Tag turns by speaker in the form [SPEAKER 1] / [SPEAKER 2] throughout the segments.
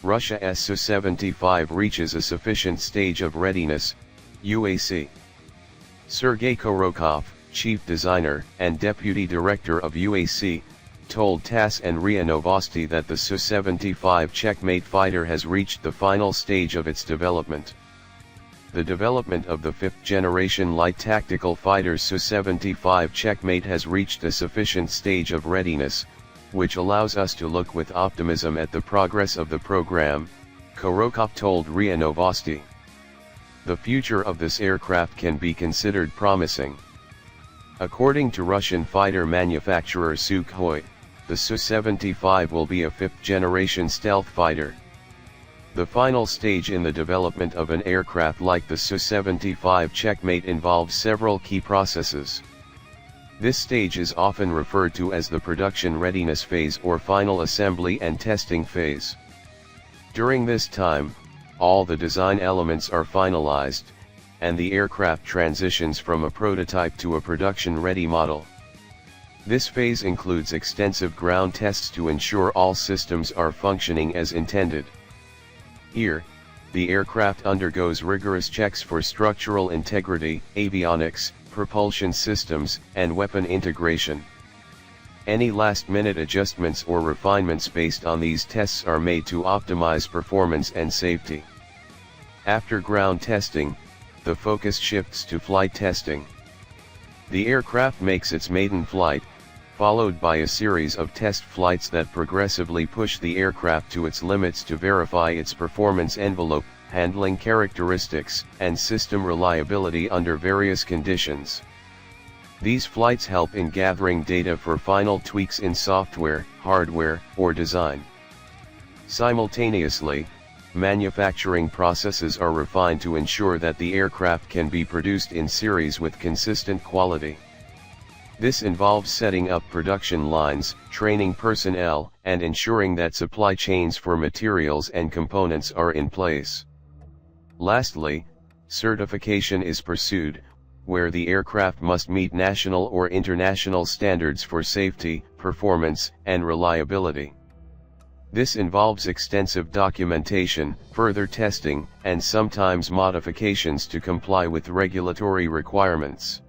[SPEAKER 1] Russia's Su-75 reaches a sufficient stage of readiness, UAC. Sergey Korotkov, chief designer and deputy director of UAC, told TASS and RIA Novosti that the Su-75 Checkmate fighter has reached the final stage of its development. The development of the fifth-generation light tactical fighter Su-75 Checkmate has reached a sufficient stage of readiness, which allows us to look with optimism at the progress of the program, Korotkov told RIA Novosti. The future of this aircraft can be considered promising. According to Russian fighter manufacturer Sukhoi, the Su-75 will be a fifth-generation stealth fighter. The final stage in the development of an aircraft like the Su-75 Checkmate involves several key processes. This stage is often referred to as the production readiness phase or final assembly and testing phase. During this time, all the design elements are finalized, and the aircraft transitions from a prototype to a production-ready model. This phase includes extensive ground tests to ensure all systems are functioning as intended. Here, the aircraft undergoes rigorous checks for structural integrity, avionics, propulsion systems, and weapon integration. Any last-minute adjustments or refinements based on these tests are made to optimize performance and safety. After ground testing, the focus shifts to flight testing. The aircraft makes its maiden flight, followed by a series of test flights that progressively push the aircraft to its limits to verify its performance envelope, handling characteristics, and system reliability under various conditions. These flights help in gathering data for final tweaks in software, hardware, or design. Simultaneously, manufacturing processes are refined to ensure that the aircraft can be produced in series with consistent quality. This involves setting up production lines, training personnel, and ensuring that supply chains for materials and components are in place. Lastly, certification is pursued, where the aircraft must meet national or international standards for safety, performance, and reliability. This involves extensive documentation, further testing, and sometimes modifications to comply with regulatory requirements.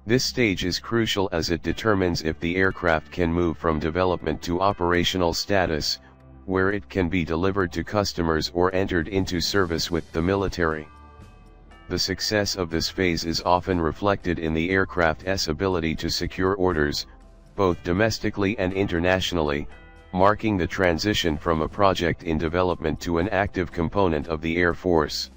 [SPEAKER 1] This stage is crucial as it determines if the aircraft can move from development to operational status, where it can be delivered to customers or entered into service with the military. The success of this phase is often reflected in the aircraft's ability to secure orders, both domestically and internationally, marking the transition from a project in development to an active component of the Air Force.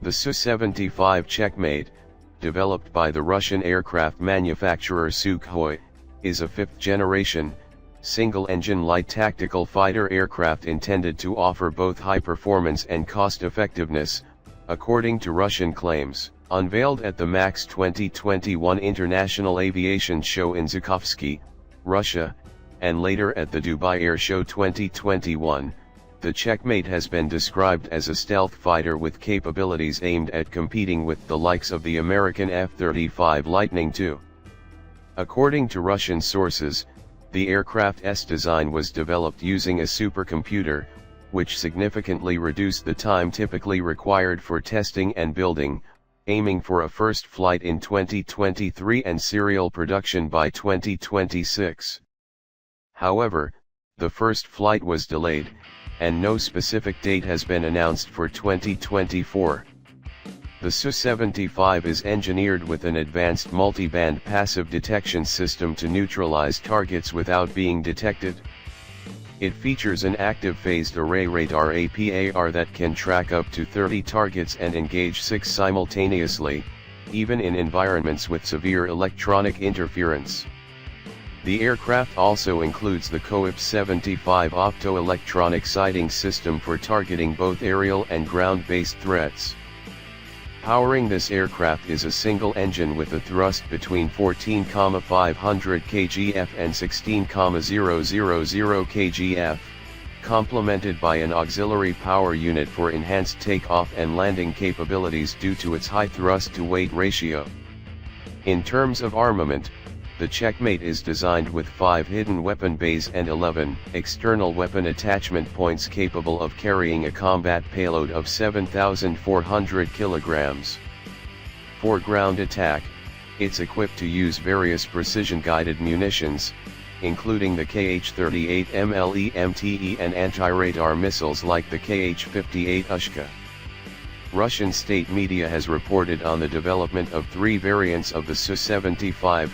[SPEAKER 1] The Su-75 Checkmate, developed by the Russian aircraft manufacturer Sukhoi, is a fifth-generation, single-engine light tactical fighter aircraft intended to offer both high performance and cost-effectiveness, according to Russian claims. Unveiled at the MAX 2021 International Aviation Show in Sukhoi, Russia, and later at the Dubai Air Show 2021, the Checkmate has been described as a stealth fighter with capabilities aimed at competing with the likes of the American F-35 Lightning II. According to Russian sources, the aircraft's design was developed using a supercomputer, which significantly reduced the time typically required for testing and building, aiming for a first flight in 2023 and serial production by 2026. However, the first flight was delayed, and no specific date has been announced for 2024. The Su-75 is engineered with an advanced multi-band passive detection system to neutralize targets without being detected. It features an active phased array radar APAR that can track up to 30 targets and engage 6 simultaneously, even in environments with severe electronic interference. The aircraft also includes the Su-75 optoelectronic sighting system for targeting both aerial and ground-based threats. Powering this aircraft is a single engine with a thrust between 14,500 kgf and 16,000 kgf, complemented by an auxiliary power unit for enhanced takeoff and landing capabilities due to its high thrust-to-weight ratio. In terms of armament, the Checkmate is designed with 5 hidden weapon bays and 11 external weapon attachment points capable of carrying a combat payload of 7,400 kilograms. For ground attack, it's equipped to use various precision-guided munitions, including the Kh-38 MLE-MTE and anti-radar missiles like the Kh-58 Ushka. Russian state media has reported on the development of 3 variants of the Su-75,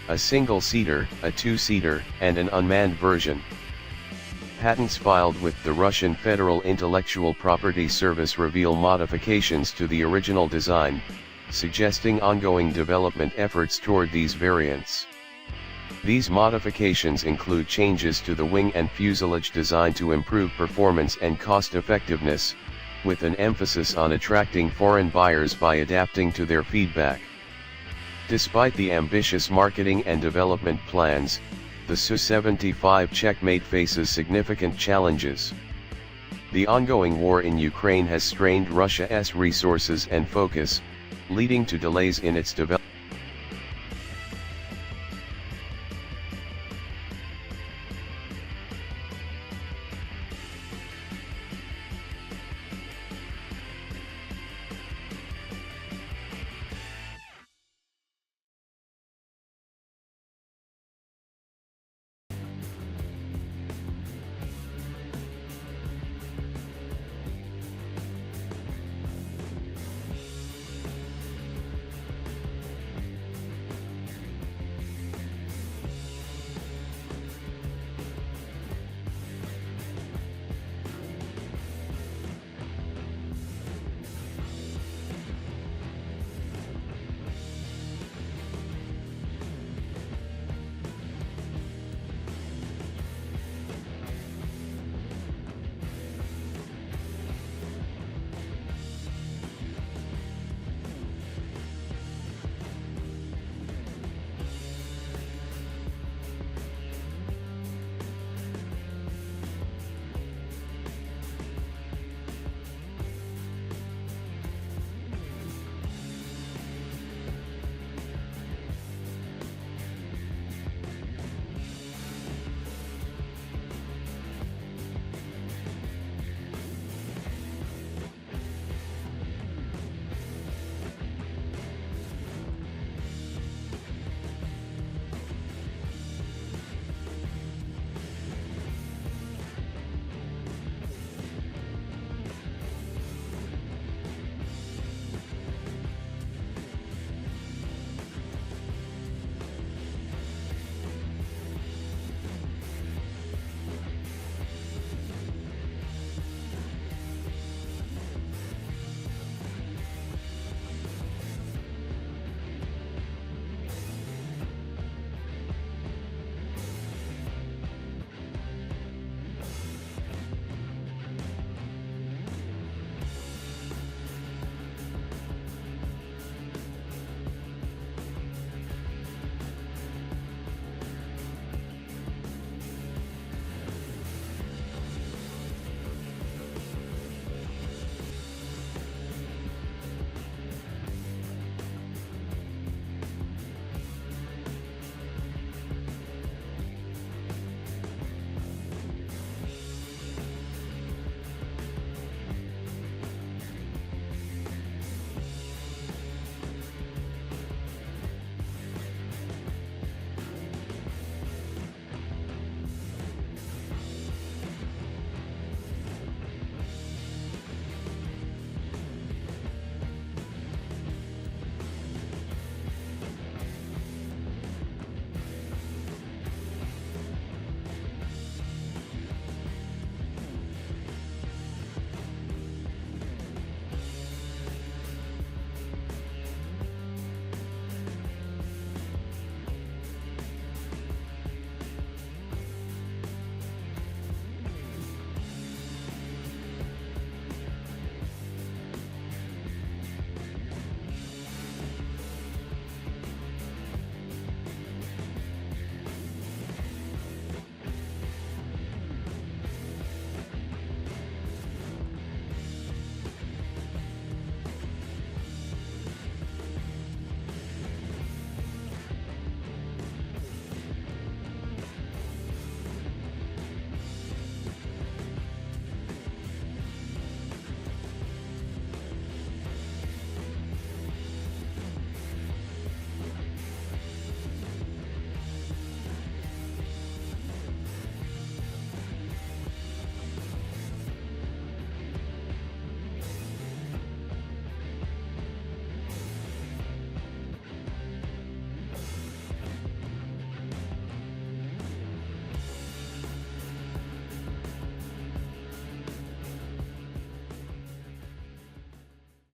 [SPEAKER 1] a single-seater, a two-seater, and an unmanned version. Patents filed with the Russian Federal Intellectual Property Service reveal modifications to the original design, suggesting ongoing development efforts toward these variants. These modifications include changes to the wing and fuselage design to improve performance and cost-effectiveness, with an emphasis on attracting foreign buyers by adapting to their feedback. Despite the ambitious marketing and development plans, the Su-75 Checkmate faces significant challenges. The ongoing war in Ukraine has strained Russia's resources and focus, leading to delays in its development.